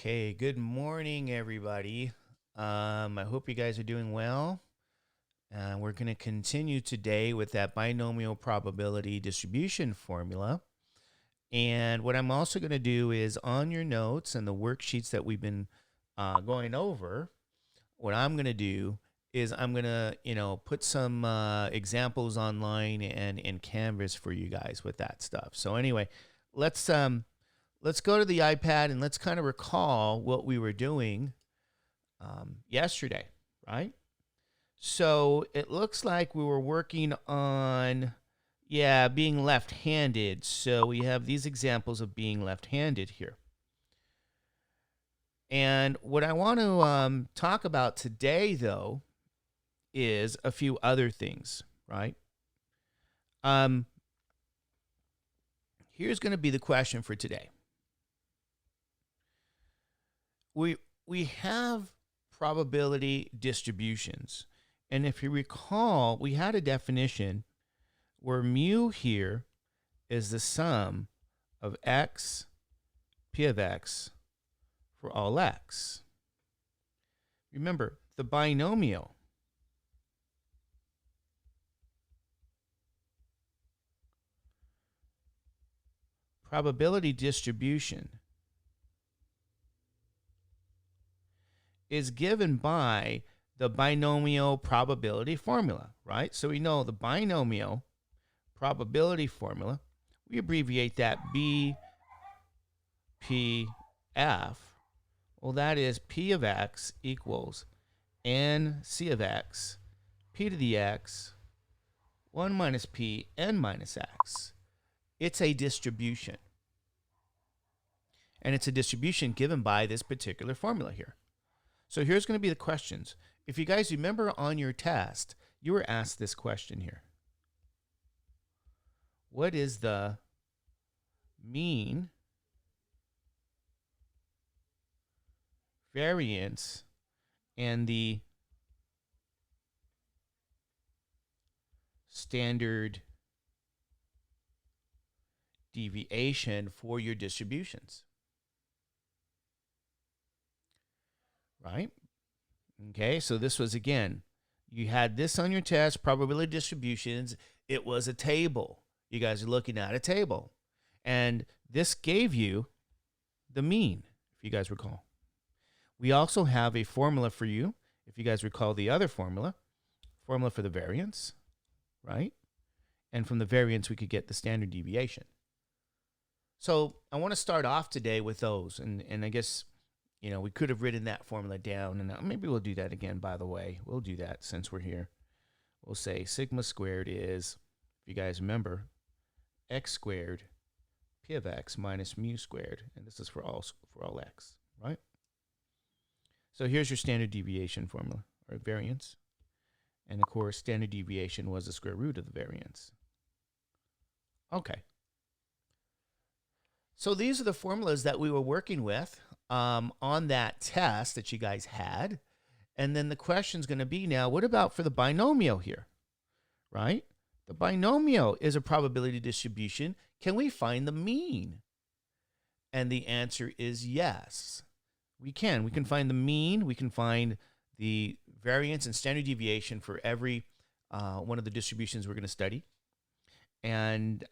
Okay, good morning, everybody. I hope you guys are doing well. We're going to continue today with that binomial probability distribution formula. And what I'm also going to do is on your notes and the worksheets that we've been going over, what I'm going to do is I'm going to, put some examples online and in Canvas for you guys with that stuff. So anyway, let's go to the iPad and let's kind of recall what we were doing yesterday, right? So it looks like we were working on, being left-handed. So we have these examples of being left-handed here. And what I want to talk about today, though, is a few other things, right? Here's going to be the question for today. We have probability distributions. And if you recall, we had a definition where mu here is the sum of x, p of x, for all x. Remember, the binomial probability distribution is given by the binomial probability formula, right? So we know the binomial probability formula, we abbreviate that BPF. Well, that is P of X equals N C of X, P to the X, 1 minus P, N minus X. It's a distribution. And it's a distribution given by this particular formula here. So here's going to be the questions. If you guys remember on your test, you were asked this question here. What is the mean, variance, and the standard deviation for your distributions? Right? Okay, so this was, again, you had this on your test, probability distributions. It was a table. You guys are looking at a table. And this gave you the mean, if you guys recall. We also have a formula for you, if you guys recall the other formula for the variance, right? And from the variance, we could get the standard deviation. So I want to start off today with those. And I guess, you know, we could have written that formula down. And maybe we'll do that again, by the way. We'll do that since we're here. We'll say sigma squared is, if you guys remember, x squared p of x minus mu squared. And this is for all x, right? So here's your standard deviation formula, or variance. And of course, standard deviation was the square root of the variance. Okay. So these are the formulas that we were working with on that test that you guys had. And then the question's going to be now, what about for the binomial here, right? The binomial is a probability distribution. Can we find the mean? And the answer is yes. We can. We can find the mean. We can find the variance and standard deviation for every one of the distributions we're going to study. And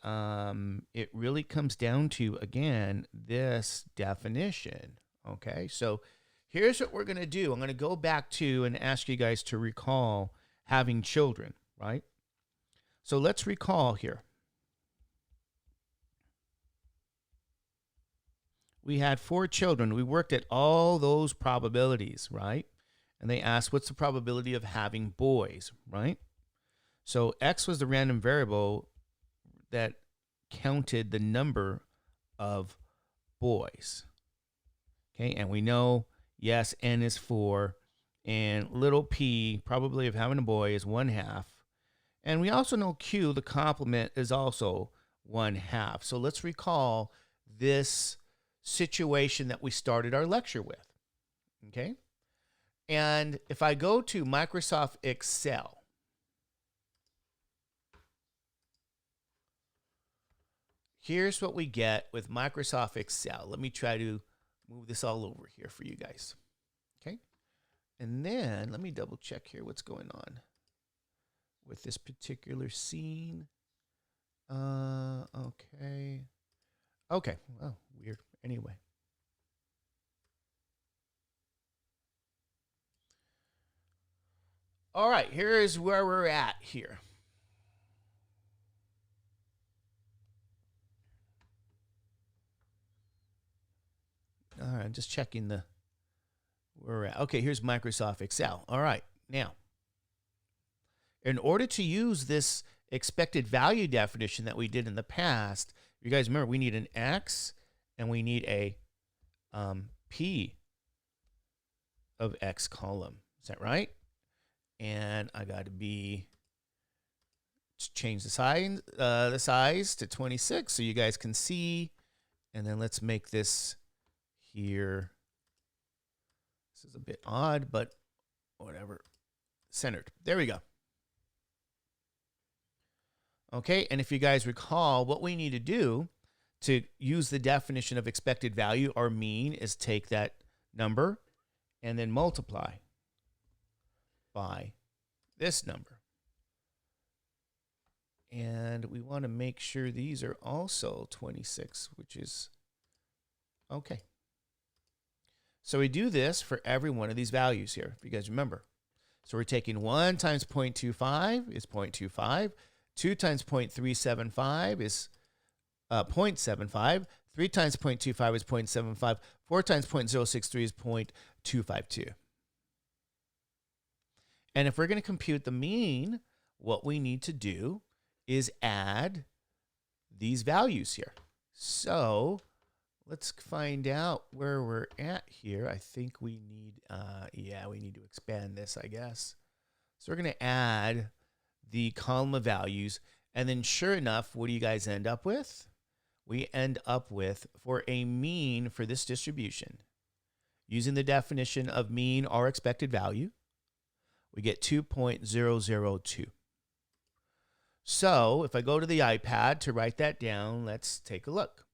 it really comes down to, again, this definition. Okay, so here's what we're going to do. I'm going to go back to and ask you guys to recall having children, right? So let's recall here. We had 4 children. We worked at all those probabilities, right? And they asked, what's the probability of having boys, right? So X was the random variable that counted the number of boys. Okay, and we know, yes, N is 4, and little p, probability of having a boy, is 1/2. And we also know Q, the complement, is also 1/2. So let's recall this situation that we started our lecture with. Okay, and if I go to Microsoft Excel, here's what we get with Microsoft Excel. Let me try to move this all over here for you guys. Okay, and then let me double check here what's going on with this particular scene. Okay, well, weird. Anyway, all right, here is where we're at here. All right, I'm just checking where we're at. Okay, here's Microsoft Excel. All right, now, in order to use this expected value definition that we did in the past, you guys remember we need an X and we need a P of X column. Is that right? And I got to change the size to 26 so you guys can see. And then let's make this here. This is a bit odd, but whatever. Centered. There we go. Okay, and if you guys recall, what we need to do to use the definition of expected value, or mean, is take that number and then multiply by this number. And we want to make sure these are also 26, which is okay. So we do this for every one of these values here, if you guys remember. So we're taking 1 times 0.25 is 0.25. 2 times 0.375 is 0.75. 3 times 0.25 is 0.75. 4 times 0.063 is 0.252. And if we're going to compute the mean, what we need to do is add these values here. So let's find out where we're at here. I think we need, we need to expand this, I guess. So we're going to add the column of values. And then sure enough, what do you guys end up with? We end up with, for a mean for this distribution, using the definition of mean or expected value, we get 2.002. So if I go to the iPad to write that down, let's take a look.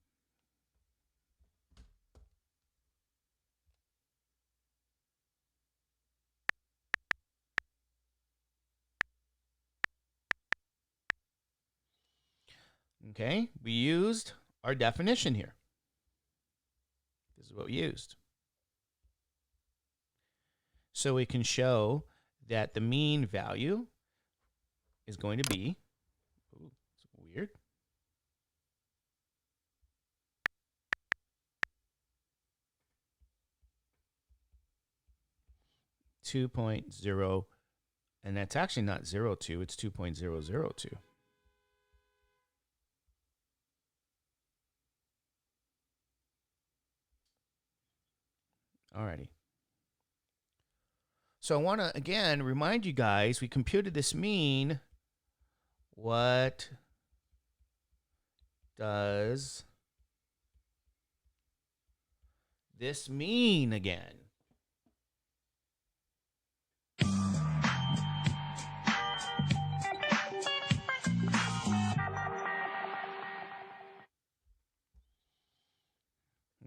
Okay, we used our definition here. This is what we used. So we can show that the mean value is going to be, ooh, it's weird, 2.0, and that's actually not 0.2, it's 2.002. Alrighty. So I want to, again, remind you guys, we computed this mean. What does this mean again?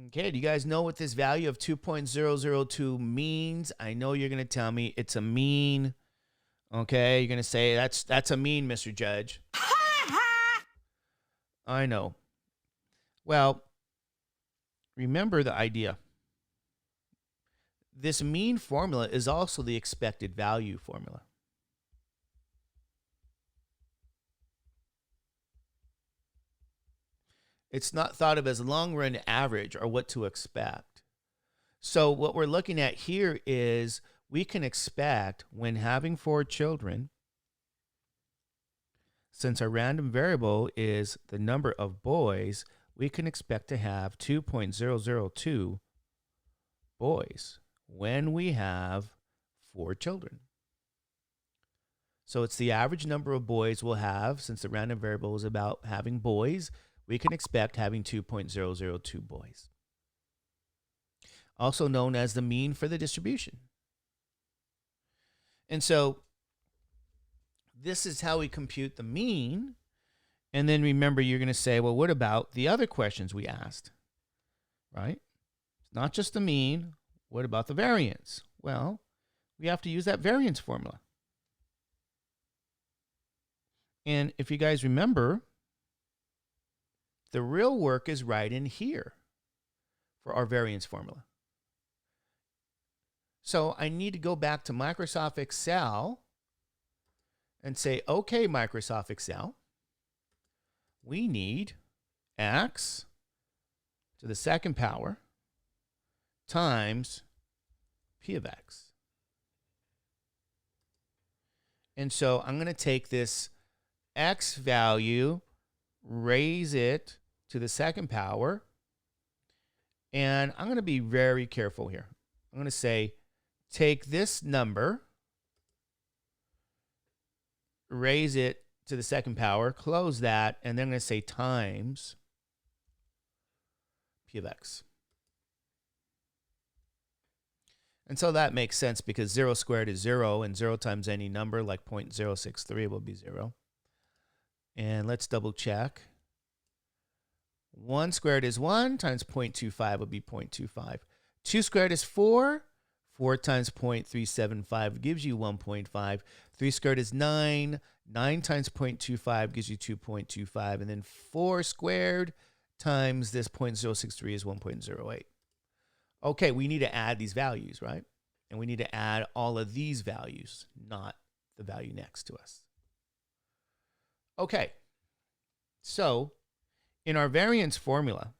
Okay, do you guys know what this value of 2.002 means? I know you're going to tell me it's a mean. Okay, you're going to say that's a mean, Mr. Judge. I know. Well, remember the idea. This mean formula is also the expected value formula. It's not thought of as long-run average or what to expect. So what we're looking at here is we can expect when having 4 children, since our random variable is the number of boys, we can expect to have 2.002 boys when we have 4 children. So it's the average number of boys we'll have. Since the random variable is about having boys, we can expect having 2.002 boys. Also known as the mean for the distribution. And so this is how we compute the mean. And then remember, you're going to say, well, what about the other questions we asked? Right? It's not just the mean. What about the variance? Well, we have to use that variance formula. And if you guys remember, the real work is right in here for our variance formula. So I need to go back to Microsoft Excel and say, okay, Microsoft Excel, we need x to the second power times p of x. And so I'm going to take this x value, raise it to the second power, and I'm going to be very careful here. I'm going to say, take this number, raise it to the second power, close that, and then I'm going to say times p of x. And so that makes sense because 0 squared is 0, and 0 times any number like 0.063 will be 0. And let's double check. 1 squared is 1 times 0.25 would be 0.25. 2 squared is 4. 4 times 0.375 gives you 1.5. 3 squared is 9. 9 times 0.25 gives you 2.25. And then 4 squared times this 0.063 is 1.08. Okay, we need to add these values, right? And we need to add all of these values, not the value next to us. Okay, so in our variance formula,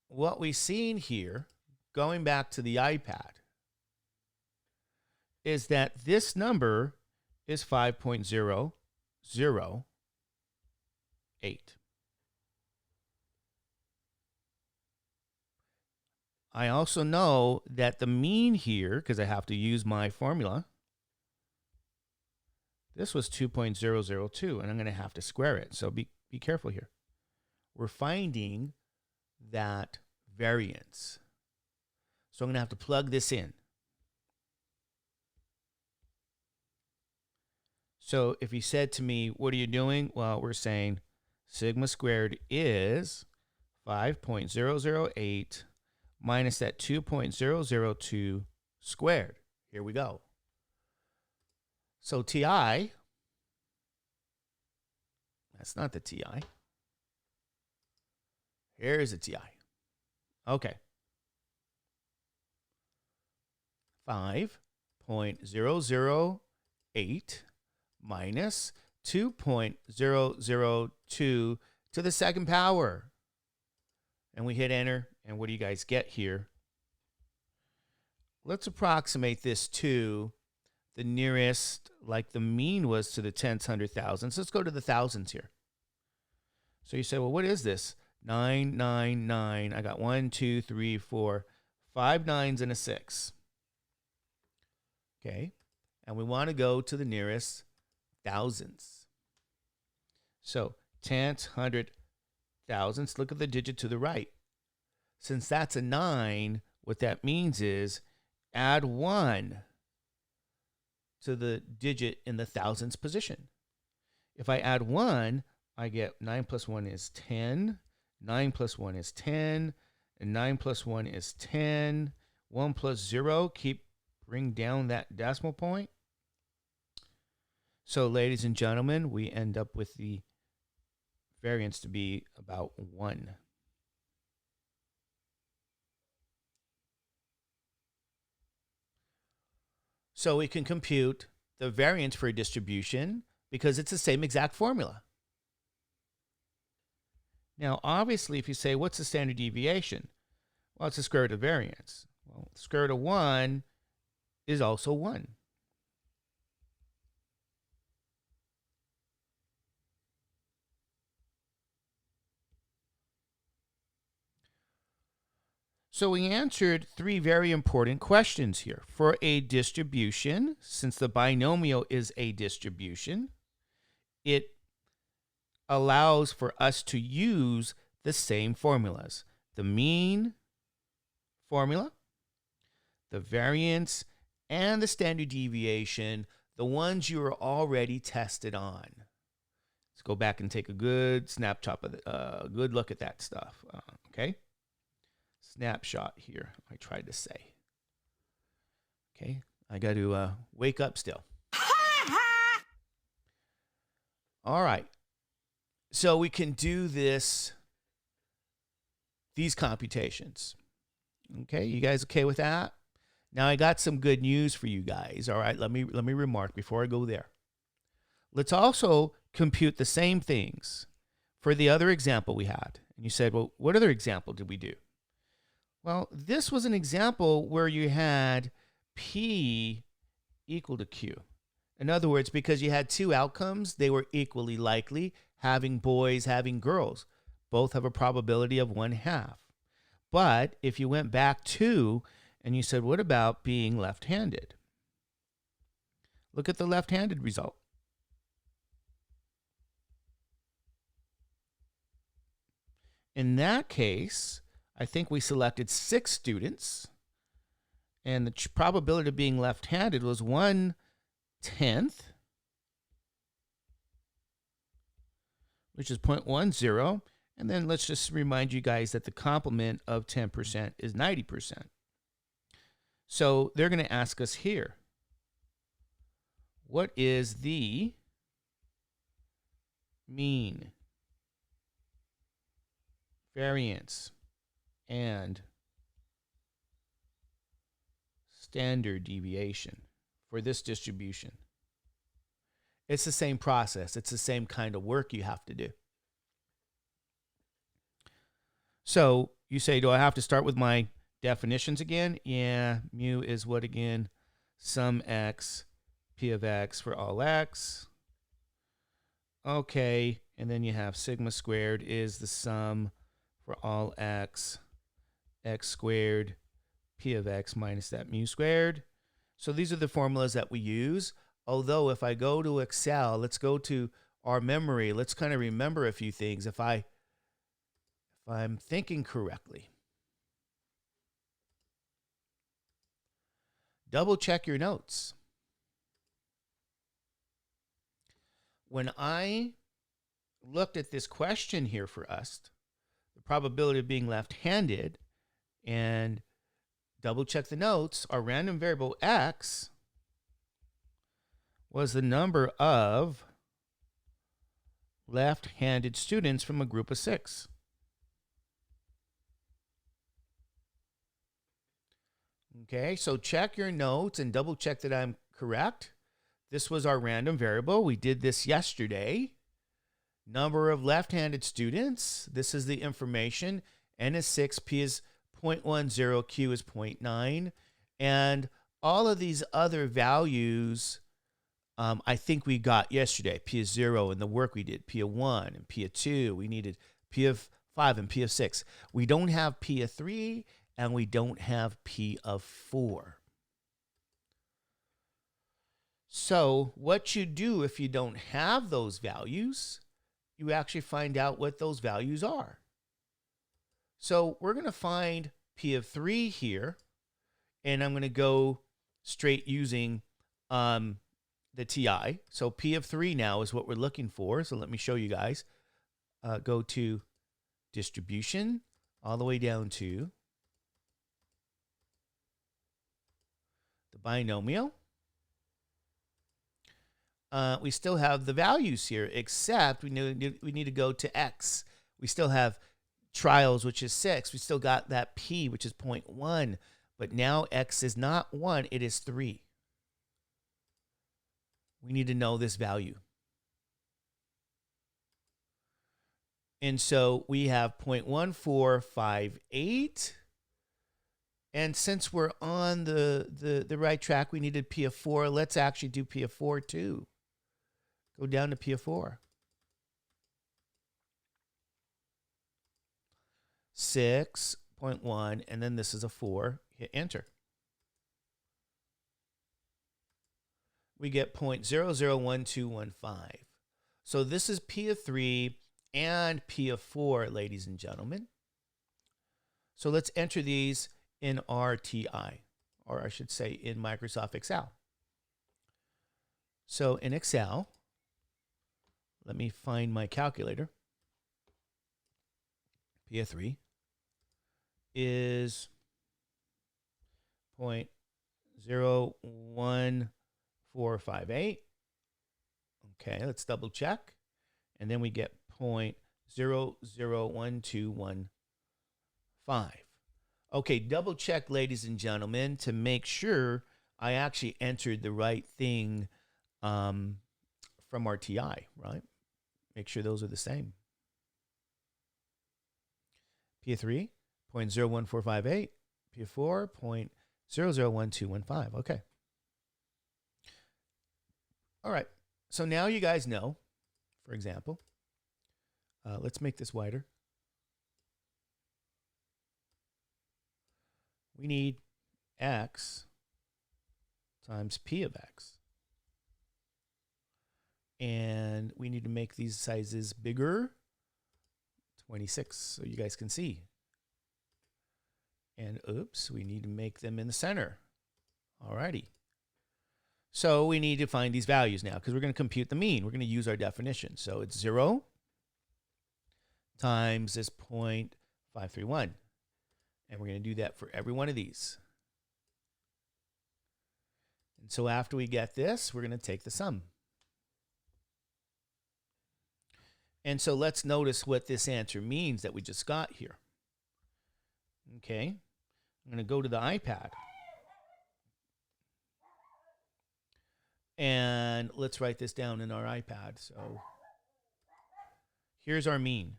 what we've seen here, going back to the iPad, is that this number is 5.008. I also know that the mean here, because I have to use my formula, this was 2.002, and I'm going to have to square it. So be careful here. We're finding that variance. So I'm going to have to plug this in. So if he said to me, what are you doing? Well, we're saying sigma squared is 5.008 minus that 2.002 squared. Here we go. So TI, that's not the TI. Here's a TI. Okay. 5.008 minus 2.002 to the second power. And we hit enter. And what do you guys get here? Let's approximate this to the nearest, like the mean was to the tenths, hundred thousands. Let's go to the thousands here. So you say, well, what is this? 999. I got 1, 2, 3, 4, 5 nines and a 6. Okay. And we want to go to the nearest thousands. So tenths, hundred thousandths. Look at the digit to the right. Since that's a 9, what that means is add 1 to the digit in the thousandths position. If I add 1, I get 9 plus 1 is 10. 9 plus 1 is 10. And 9 plus 1 is 10. 1 plus 0, bring down that decimal point. So, ladies and gentlemen, we end up with the variance to be about 1. So we can compute the variance for a distribution because it's the same exact formula. Now, obviously, if you say, what's the standard deviation? Well, it's the square root of variance. Well, the square root of 1 is also 1. So we answered 3 very important questions here. For a distribution, since the binomial is a distribution, it allows for us to use the same formulas. The mean formula, the variance, and the standard deviation, the ones you are already tested on. Let's go back and take a good snapshot of a good look at that stuff. Okay. Snapshot here, I tried to say. Okay, I got to wake up still. All right, so we can do these computations. Okay, you guys okay with that? Now I got some good news for you guys. All right, let me remark before I go there. Let's also compute the same things for the other example we had. And you said, well, what other example did we do? Well, this was an example where you had P equal to Q. In other words, because you had 2 outcomes, they were equally likely, having boys, having girls. Both have a probability of 1/2. But if you went back 2 and you said, what about being left-handed? Look at the left-handed result. In that case, I think we selected 6 students, and the probability of being left-handed was 1/10, which is 0.10. And then let's just remind you guys that the complement of 10% is 90%. So they're going to ask us here, what is the mean, variance, and standard deviation for this distribution? It's the same process. It's the same kind of work you have to do. So you say, do I have to start with my definitions again? Yeah, mu is what again? Sum x, p of x for all x. Okay, and then you have sigma squared is the sum for all x, x squared P of x minus that mu squared. So these are the formulas that we use. Although if I go to Excel, let's go to our memory. Let's kind of remember a few things if I'm thinking correctly. Double check your notes. When I looked at this question here for us, the probability of being left-handed, and double check the notes, our random variable x was the number of left-handed students from a group of 6. Okay, so check your notes and double check that I'm correct. This was our random variable. We did this yesterday. Number of left-handed students. This is the information. N is 6, P is 0.10, Q is 0.9. And all of these other values, I think we got yesterday. P of 0 and the work we did. P of 1 and P of 2. We needed P of 5 and P of 6. We don't have P of 3 and we don't have P of 4. So what you do if you don't have those values, you actually find out what those values are. So we're going to find P of 3 here, and I'm going to go straight using the TI. So P of 3 now is what we're looking for. So let me show you guys. Go to distribution all the way down to the binomial. We still have the values here, except we need to go to x. We still have trials, which is 6. We still got that p, which is 0.1. But now x is not 1, it is 3. We need to know this value. And so we have 0.1458. And since we're on the right track, we needed P of 4. Let's actually do P of 4 too. Go down to P of 4. 6.1, and then this is a 4. Hit enter. We get 0.001215. So this is P of 3 and P of 4, ladies and gentlemen. So let's enter these in our TI, or I should say in Microsoft Excel. So in Excel, let me find my calculator. P of 3 is 0.01458. Okay, let's double check. And then we get 0.001215. Okay, double check, ladies and gentlemen, to make sure I actually entered the right thing from our TI, right? Make sure those are the same. P of 3, 0.01458. P of 4, 0.001215. Okay. All right. So now you guys know, for example, let's make this wider. We need x times P of x. And we need to make these sizes bigger, 26, so you guys can see. And oops, we need to make them in the center. Alrighty. So we need to find these values now because we're going to compute the mean. We're going to use our definition. So it's 0 times this 0.531. And we're going to do that for every one of these. And so after we get this, we're going to take the sum. And so let's notice what this answer means that we just got here. Okay, I'm going to go to the iPad. And let's write this down in our iPad. So here's our mean.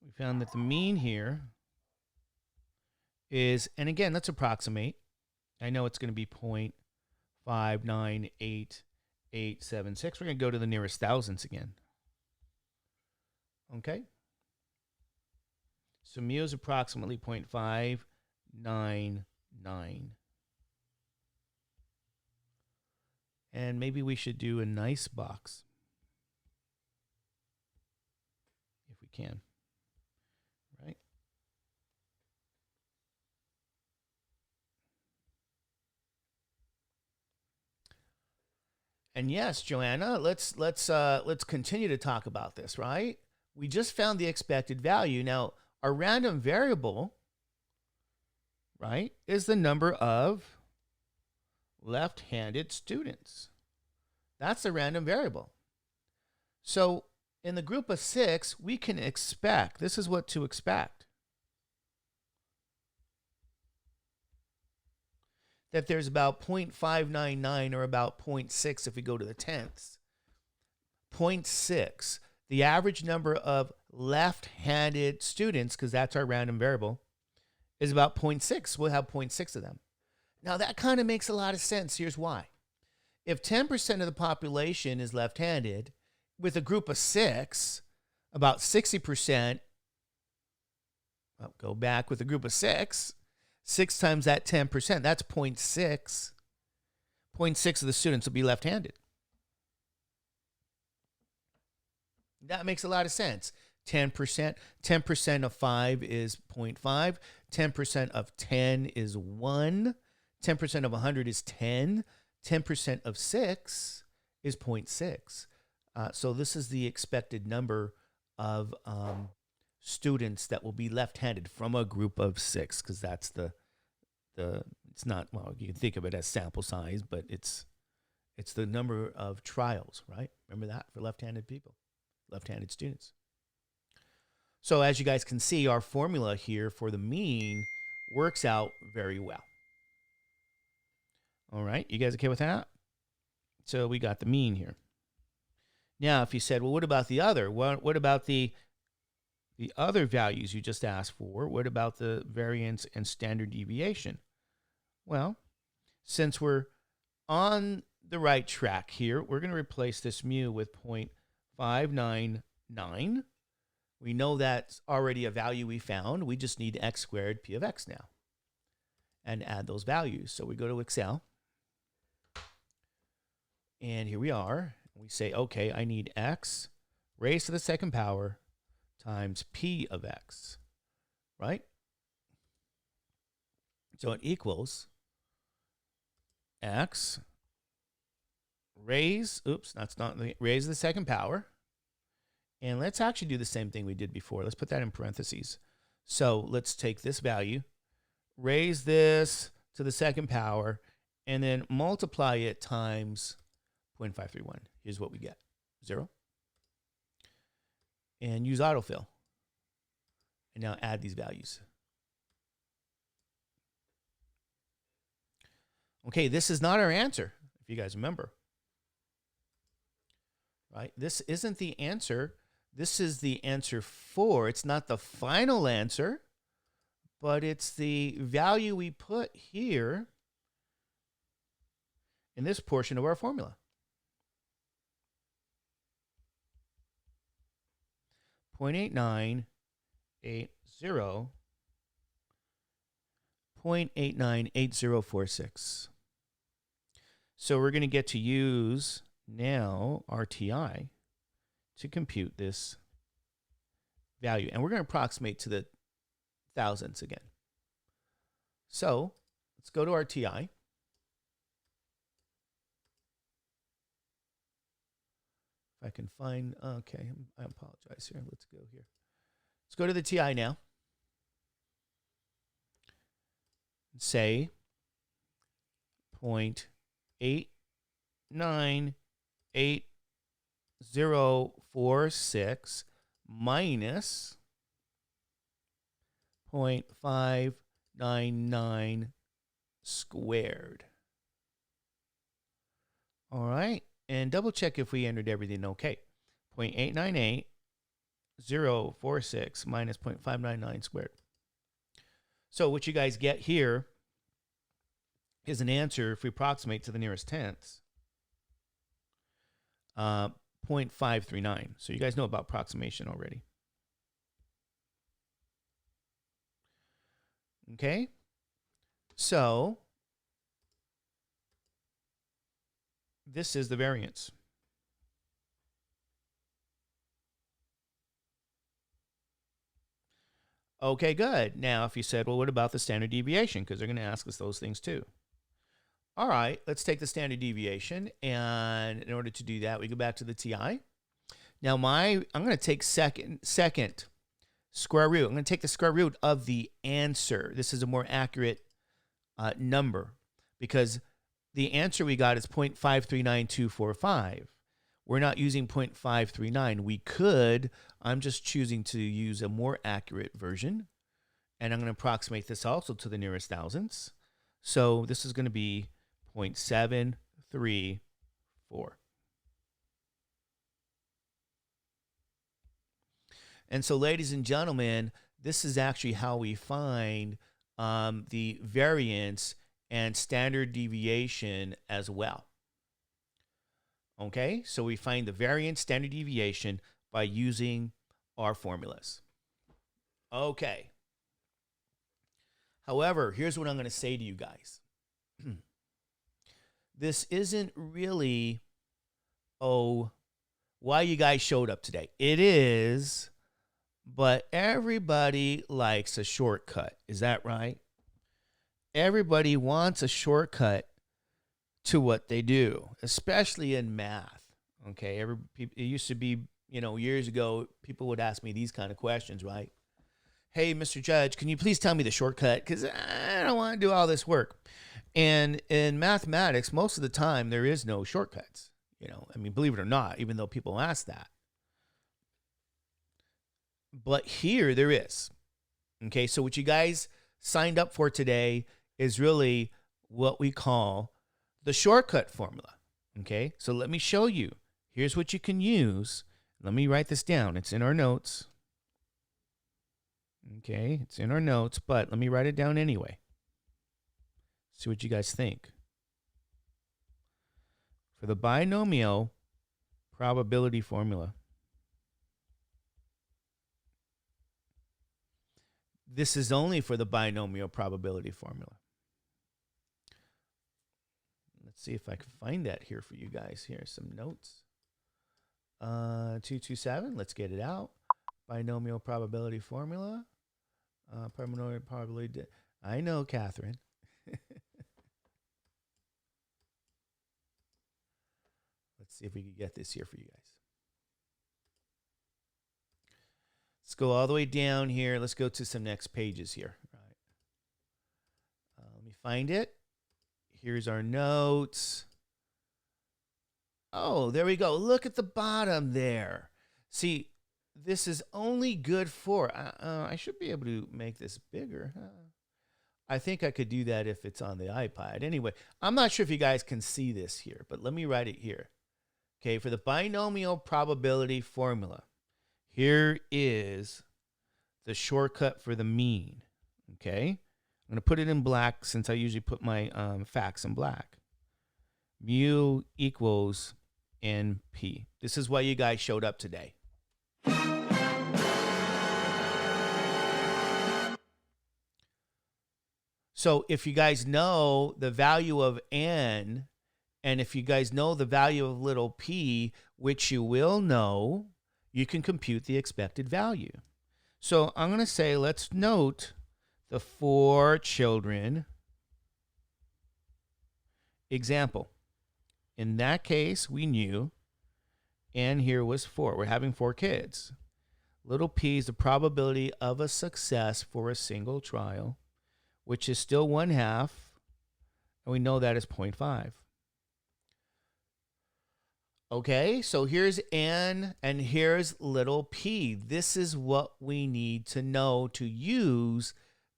We found that the mean here is, and again, let's approximate. I know it's going to be 0.598876. We're going to go to the nearest thousands again. Okay. So mu is approximately 0.598876. 0.99. And maybe we should do a nice box if we can, right? And yes, Joanna, let's continue to talk about this, right? We just found the expected value. Now, our random variable, right, is the number of left-handed students. That's the random variable. So in the group of 6, we can expect, this is what to expect, that there's about 0.599 or about 0.6 if we go to the tenths. 0.6, the average number of left-handed students, because that's our random variable, is about 0.6. We'll have 0.6 of them. Now that kind of makes a lot of sense. Here's why. If 10% of the population is left-handed, with a group of 6, about 60%, well, go back with a group of 6, 6 times that 10%, that's 0.6. 0.6 of the students will be left-handed. That makes a lot of sense. 10% of 5 is 0.5. 10% of 10 is 1. 10% of 100 is 10. 10% of 6 is 0.6. So this is the expected number of students that will be left-handed from a group of 6, because that's it's not, well, you can think of it as sample size, but it's the number of trials, right? Remember that for left-handed people, left-handed students. So as you guys can see, our formula here for the mean works out very well. All right, you guys okay with that? So we got the mean here. Now, if you said, well, what about the other? What about the other values you just asked for? What about the variance and standard deviation? Well, since we're on the right track here, we're going to replace this mu with 0.599. We know that's already a value we found. We just need x squared p of x now and add those values. So we go to Excel. And here we are. We say, okay, I need x raised to the second power times p of x, right? So it equals x raised to the second power. And let's actually do the same thing we did before. Let's put that in parentheses. So let's take this value, raise this to the second power, and then multiply it times 0.531. Here's what we get, 0. And use autofill. And now add these values. Okay, this is not our answer, if you guys remember. Right? This isn't the answer. This is the answer 4. It's not the final answer, but it's the value we put here in this portion of our formula. 0.8980, 0.898046. So we're going to get to use now RTI to compute this value. And we're going to approximate to the thousandths again. So let's go to RTI. If I can find, okay, I apologize here. Let's go here. Let's go to the TI now. Say 0.898046 minus 0.599 squared. All right. And double check if we entered everything okay. 0.898046 minus 0.599 squared. So what you guys get here is an answer, if we approximate to the nearest tenths, 0.539. So you guys know about approximation already. Okay? So this is the variance. Okay, good. Now, if you said, well, what about the standard deviation? Because they're going to ask us those things too. All right, let's take the standard deviation. And in order to do that, we go back to the TI. Now, I'm going to take second square root. I'm going to take the square root of the answer. This is a more accurate number because the answer we got is 0.539245. We're not using 0.539. We could. I'm just choosing to use a more accurate version. And I'm going to approximate this also to the nearest thousandths. So this is going to be 0.734. And so, ladies and gentlemen, this is actually how we find the variance and standard deviation as well. Okay, so we find the variance, standard deviation by using our formulas. Okay. However, here's what I'm going to say to you guys. This isn't really, why you guys showed up today. It is, but everybody likes a shortcut. Is that right? Everybody wants a shortcut to what they do, especially in math. Okay, it used to be, years ago, people would ask me these kind of questions, right? Hey, Mr. Judge, can you please tell me the shortcut? Because I don't want to do all this work. And in mathematics, most of the time, there is no shortcuts. Believe it or not, even though people ask that. But here there is. Okay, so what you guys signed up for today is really what we call the shortcut formula. Okay, so let me show you. Here's what you can use. Let me write this down. It's in our notes. Okay, it's in our notes, but let me write it down anyway. See what you guys think. For the binomial probability formula, this is only for the binomial probability formula. Let's see if I can find that here for you guys. Here's some notes. 227, let's get it out. Binomial probability formula. Binomial probability. I know, Catherine. Let's see if we can get this here for you guys. Let's go all the way down here. Let's go to some next pages here. All right. Let me find it. Here's our notes. Oh, there we go. Look at the bottom there. See, this is only good for, I should be able to make this bigger. I think I could do that if it's on the iPad. Anyway, I'm not sure if you guys can see this here, but let me write it here. Okay, for the binomial probability formula, here is the shortcut for the mean. Okay, I'm going to put it in black since I usually put my facts in black. Mu equals NP. This is why you guys showed up today. So if you guys know the value of n, and if you guys know the value of little p, which you will know, you can compute the expected value. So I'm going to say, let's note the 4 children example. In that case, we knew n here was 4. We're having 4 kids. Little p is the probability of a success for a single trial, which is still 1/2, and we know that is 0.5. Okay, so here's n, and here's little p. This is what we need to know to use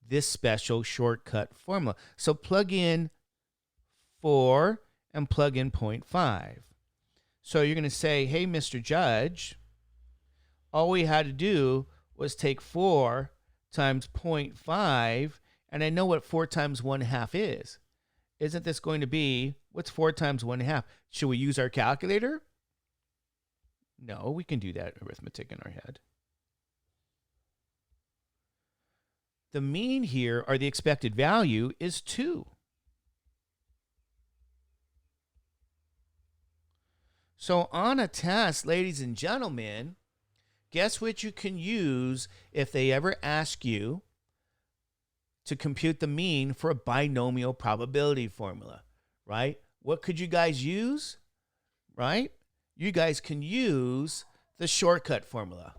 this special shortcut formula. So plug in 4 and plug in 0.5. So you're going to say, hey, Mr. Judge, all we had to do was take 4 times 0.5, and I know what 4 times 1/2 is. Isn't this going to be, what's 4 times 1/2? Should we use our calculator? No, we can do that arithmetic in our head. The mean here, or the expected value, is 2. So on a test, ladies and gentlemen, guess what you can use if they ever ask you to compute the mean for a binomial probability formula, right? What could you guys use, right? You guys can use the shortcut formula.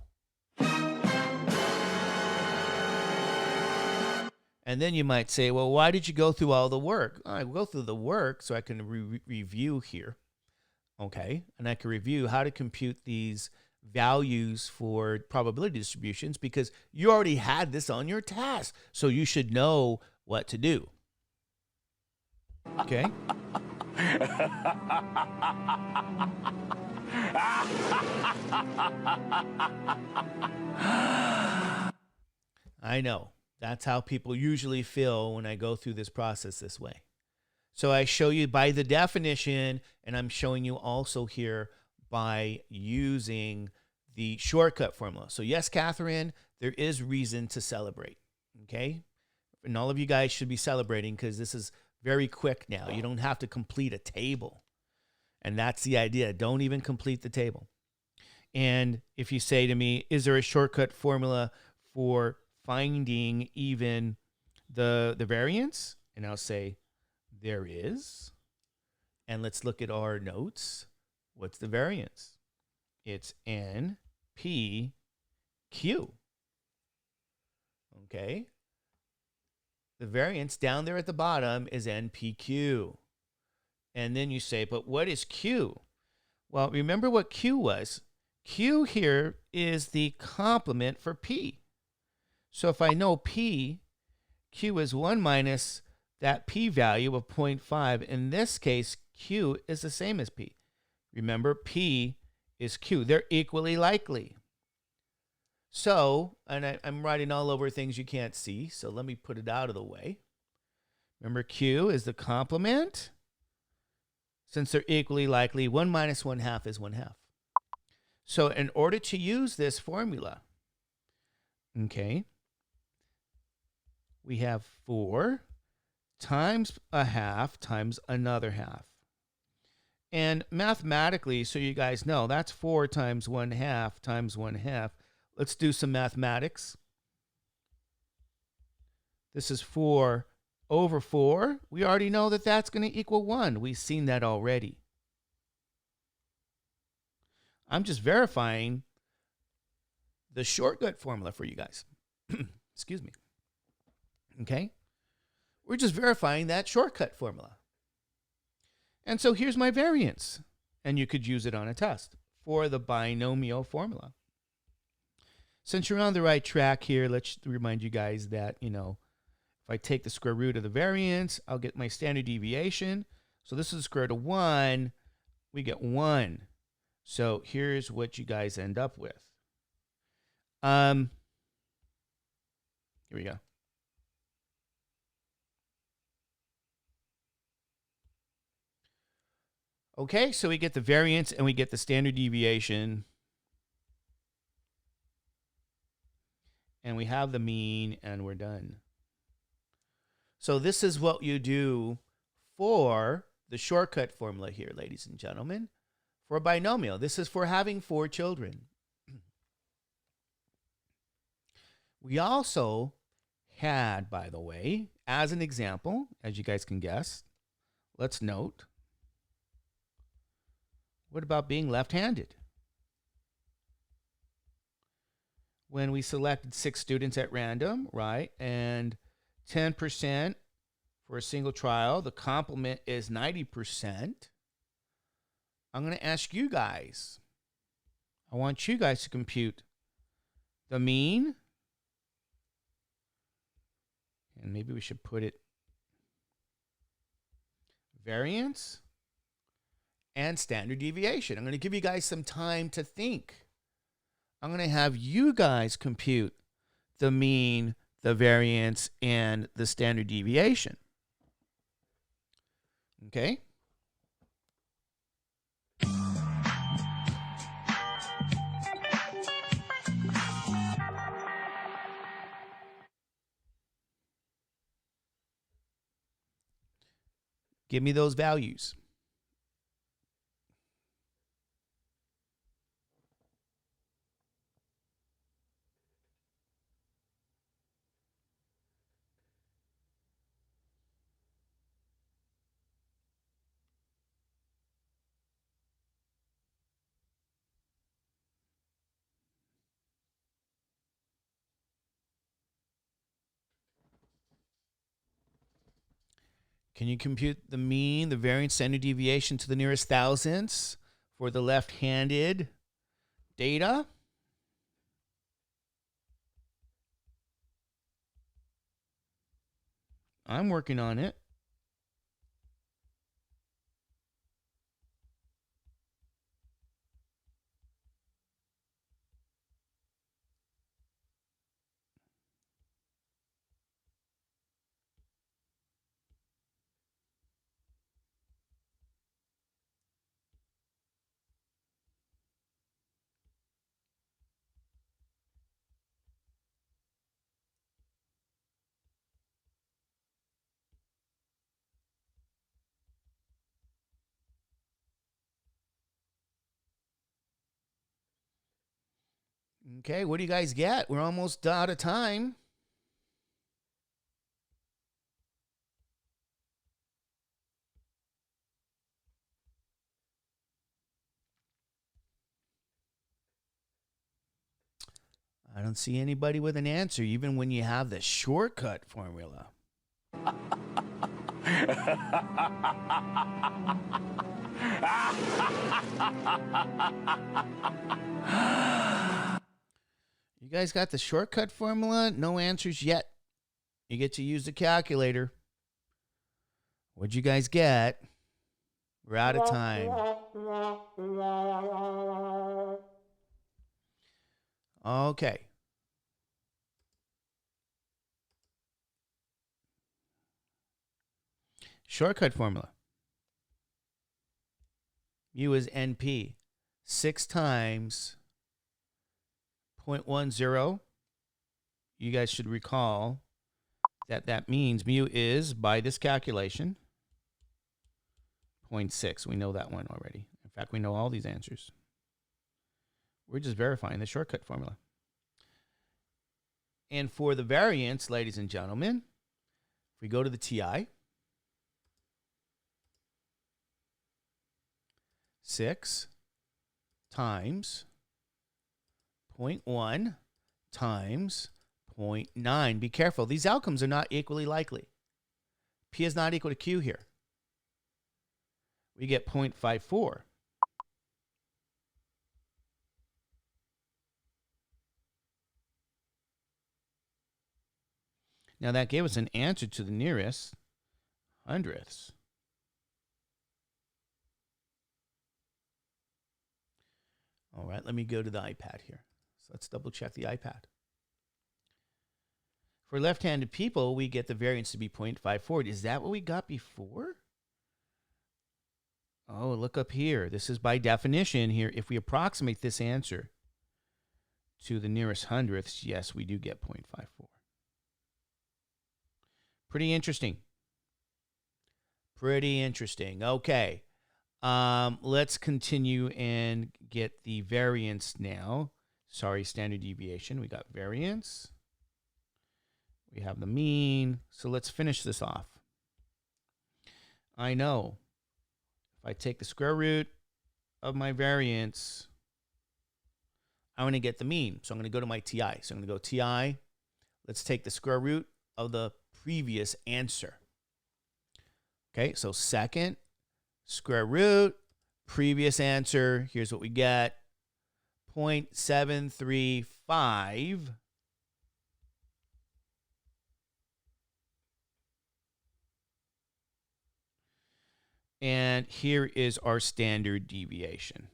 And then you might say, well, why did you go through all the work? I go through the work so I can review here, okay? And I can review how to compute these values for probability distributions because you already had this on your task, so you should know what to do, okay? I know. That's how people usually feel when I go through this process this way. So I show you by the definition, and I'm showing you also here by using the shortcut formula. So yes, Catherine, there is reason to celebrate, okay? And all of you guys should be celebrating because this is very quick now. You don't have to complete a table. And that's the idea. Don't even complete the table. And if you say to me, is there a shortcut formula for finding even the variance? And I'll say, there is. And let's look at our notes. What's the variance? It's NPQ. Okay. The variance down there at the bottom is NPQ. And then you say, but what is Q? Well, remember what Q was. Q here is the complement for P. So if I know P, Q is 1 minus that P value of 0.5. In this case, Q is the same as P. Remember, P is Q. They're equally likely. So, and I'm writing all over things you can't see, so let me put it out of the way. Remember, Q is the complement. Since they're equally likely, 1 minus 1/2 is 1/2. So in order to use this formula, okay, we have 4 times a half times another half. And mathematically, so you guys know, that's 4 times 1/2 times 1/2. Let's do some mathematics. This is 4 over 4. We already know that that's going to equal 1. We've seen that already. I'm just verifying the shortcut formula for you guys. Excuse me. Okay? We're just verifying that shortcut formula. And so here's my variance. And you could use it on a test for the binomial formula. Since you're on the right track here, let's remind you guys that, if I take the square root of the variance, I'll get my standard deviation. So this is the square root of 1. We get 1. So here's what you guys end up with. Here we go. Okay, so we get the variance and we get the standard deviation. And we have the mean and we're done. So this is what you do for the shortcut formula here, ladies and gentlemen, for a binomial. This is for having 4 children. We also had, by the way, as an example, as you guys can guess, let's note, what about being left-handed? When we selected 6 students at random, right, and 10% for a single trial, the complement is 90%. I'm going to ask you guys, I want you guys to compute the mean, and maybe we should put it variance and standard deviation. I'm going to give you guys some time to think. I'm going to have you guys compute the mean, the variance, and the standard deviation. Okay? Give me those values. Can you compute the mean, the variance standard deviation to the nearest thousandths for the left-handed data? I'm working on it. Okay, what do you guys get? We're almost out of time. I don't see anybody with an answer, even when you have the shortcut formula. You guys got the shortcut formula? No answers yet. You get to use the calculator. What'd you guys get? We're out of time. Okay. Shortcut formula. U is NP. 6 times 0.10. You guys should recall that that means mu is, by this calculation, 0.6. We know that one already. In fact, we know all these answers. We're just verifying the shortcut formula. And for the variance, ladies and gentlemen, if we go to the TI, 6 times 0.1 times 0.9. Be careful. These outcomes are not equally likely. P is not equal to Q here. We get 0.54. Now that gave us an answer to the nearest hundredths. All right, let me go to the iPad here. So let's double check the iPad. For left-handed people, we get the variance to be 0.54. Is that what we got before? Oh, look up here. This is by definition here. If we approximate this answer to the nearest hundredths, yes, we do get 0.54. Pretty interesting. Pretty interesting. Okay. Let's continue and get the variance now. Sorry, standard deviation. We got variance. We have the mean. So let's finish this off. I know if I take the square root of my variance, I'm going to get the mean. So I'm going to go to my TI. So I'm going to go TI. Let's take the square root of the previous answer. Okay, so second square root, previous answer. Here's what we get. 0.735. And here is our standard deviation.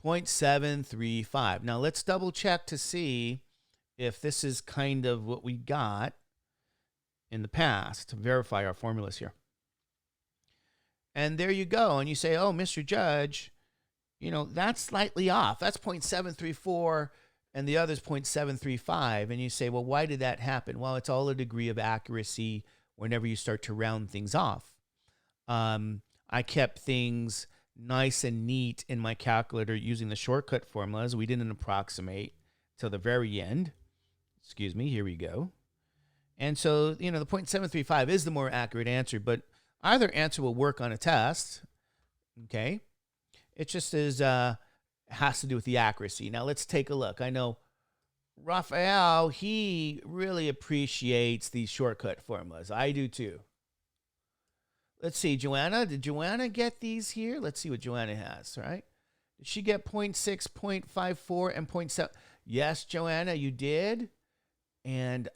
.735. Now let's double check to see if this is kind of what we got in the past to verify our formulas here. And there you go. And you say, oh, Mr. Judge, you know, that's slightly off. That's 0.734. and the other is 0.735. And you say, well, why did that happen? Well, it's all a degree of accuracy whenever you start to round things off. I kept things nice and neat in my calculator using the shortcut formulas. We didn't approximate till the very end. Excuse me, here we go. And so, the 0.735 is the more accurate answer, but either answer will work on a test, okay? It just has to do with the accuracy. Now, let's take a look. I know Raphael, he really appreciates these shortcut formulas. I do too. Let's see, Joanna. Did Joanna get these here? Let's see what Joanna has, right? Did she get 0.6, 0.54, and 0.7? Yes, Joanna, you did. And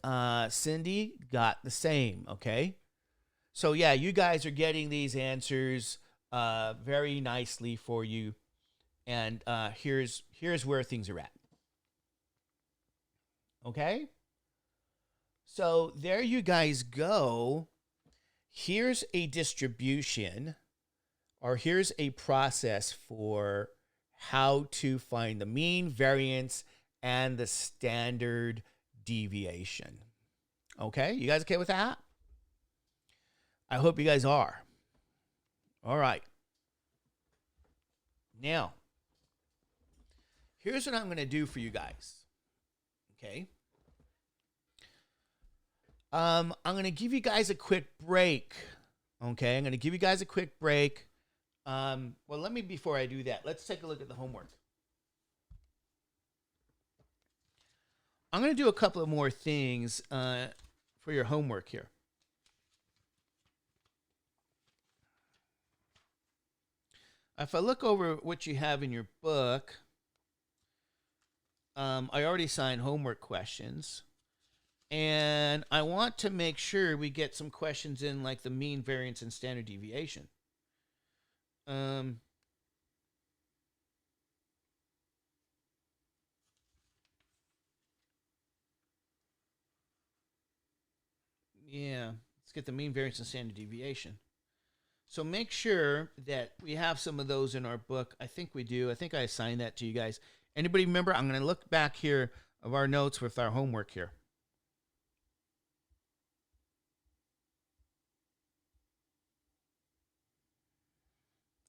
Cindy got the same, okay? So, yeah, you guys are getting these answers very nicely for you. And here's where things are at. Okay? So, there you guys go. Here's a distribution, or here's a process for how to find the mean, variance, and the standard deviation. Okay, you guys okay with that? I hope you guys are. All right. Now, here's what I'm going to do for you guys. Okay. I'm going to give you guys a quick break. Okay, I'm going to give you guys a quick break. Well, before I do that, let's take a look at the homework. I'm going to do a couple of more things for your homework here. If I look over what you have in your book, I already assigned homework questions. And I want to make sure we get some questions in like the mean, variance, and standard deviation. Yeah, let's get the mean, variance, and standard deviation. So make sure that we have some of those in our book. I think we do. I think I assigned that to you guys. Anybody remember? I'm going to look back here of our notes with our homework here.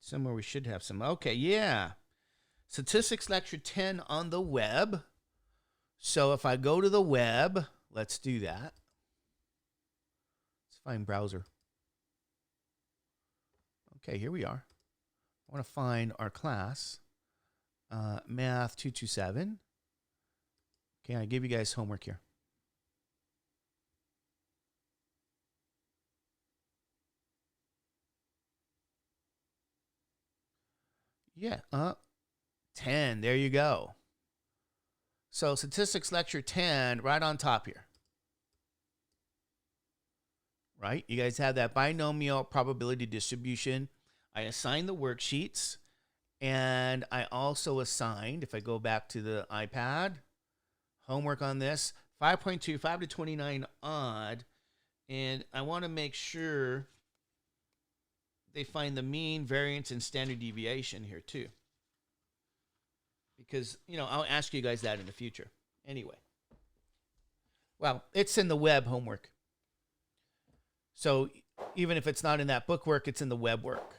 Somewhere we should have some. Okay, yeah. Statistics Lecture 10 on the web. So if I go to the web, let's do that. Let's find browser. Okay, here we are. I want to find our class, Math 227. Okay, I gave you guys homework here. Yeah, 10, there you go. So Statistics Lecture 10, right on top here. Right, you guys have that binomial probability distribution. I assigned the worksheets, and I also assigned, if I go back to the iPad, homework on this, 5.2, 5 to 29 odd, and I want to make sure they find the mean, variance, and standard deviation here too. Because, I'll ask you guys that in the future. Anyway. Well, it's in the web homework. So even if it's not in that book work, it's in the web work.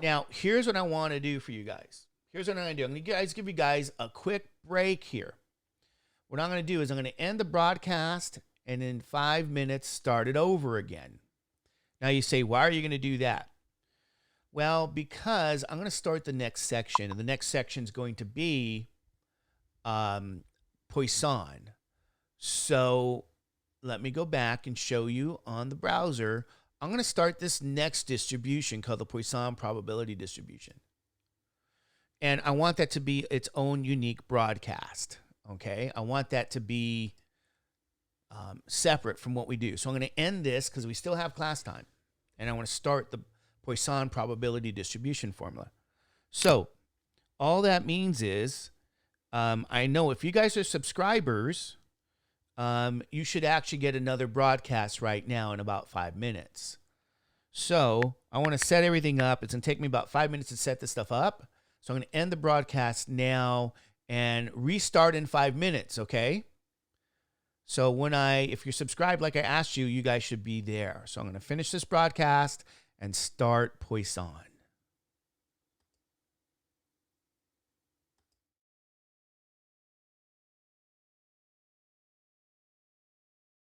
Now, here's what I want to do for you guys. Here's what I'm going to do. I'm going to give you guys a quick break here. What I'm going to do is I'm going to end the broadcast and in 5 minutes start it over again. Now you say, why are you going to do that? Well, because I'm going to start the next section, and the next section is going to be Poisson. So let me go back and show you on the browser. I'm going to start this next distribution called the Poisson probability distribution. And I want that to be its own unique broadcast, okay? I want that to be separate from what we do. So I'm going to end this because we still have class time. And I want to start the Poisson probability distribution formula. So all that means is I know if you guys are subscribers, you should actually get another broadcast right now in about 5 minutes. So I want to set everything up. It's going to take me about 5 minutes to set this stuff up. So I'm going to end the broadcast now, and restart in 5 minutes, okay? So if you're subscribed like I asked you, you guys should be there. So I'm going to finish this broadcast and start Poisson.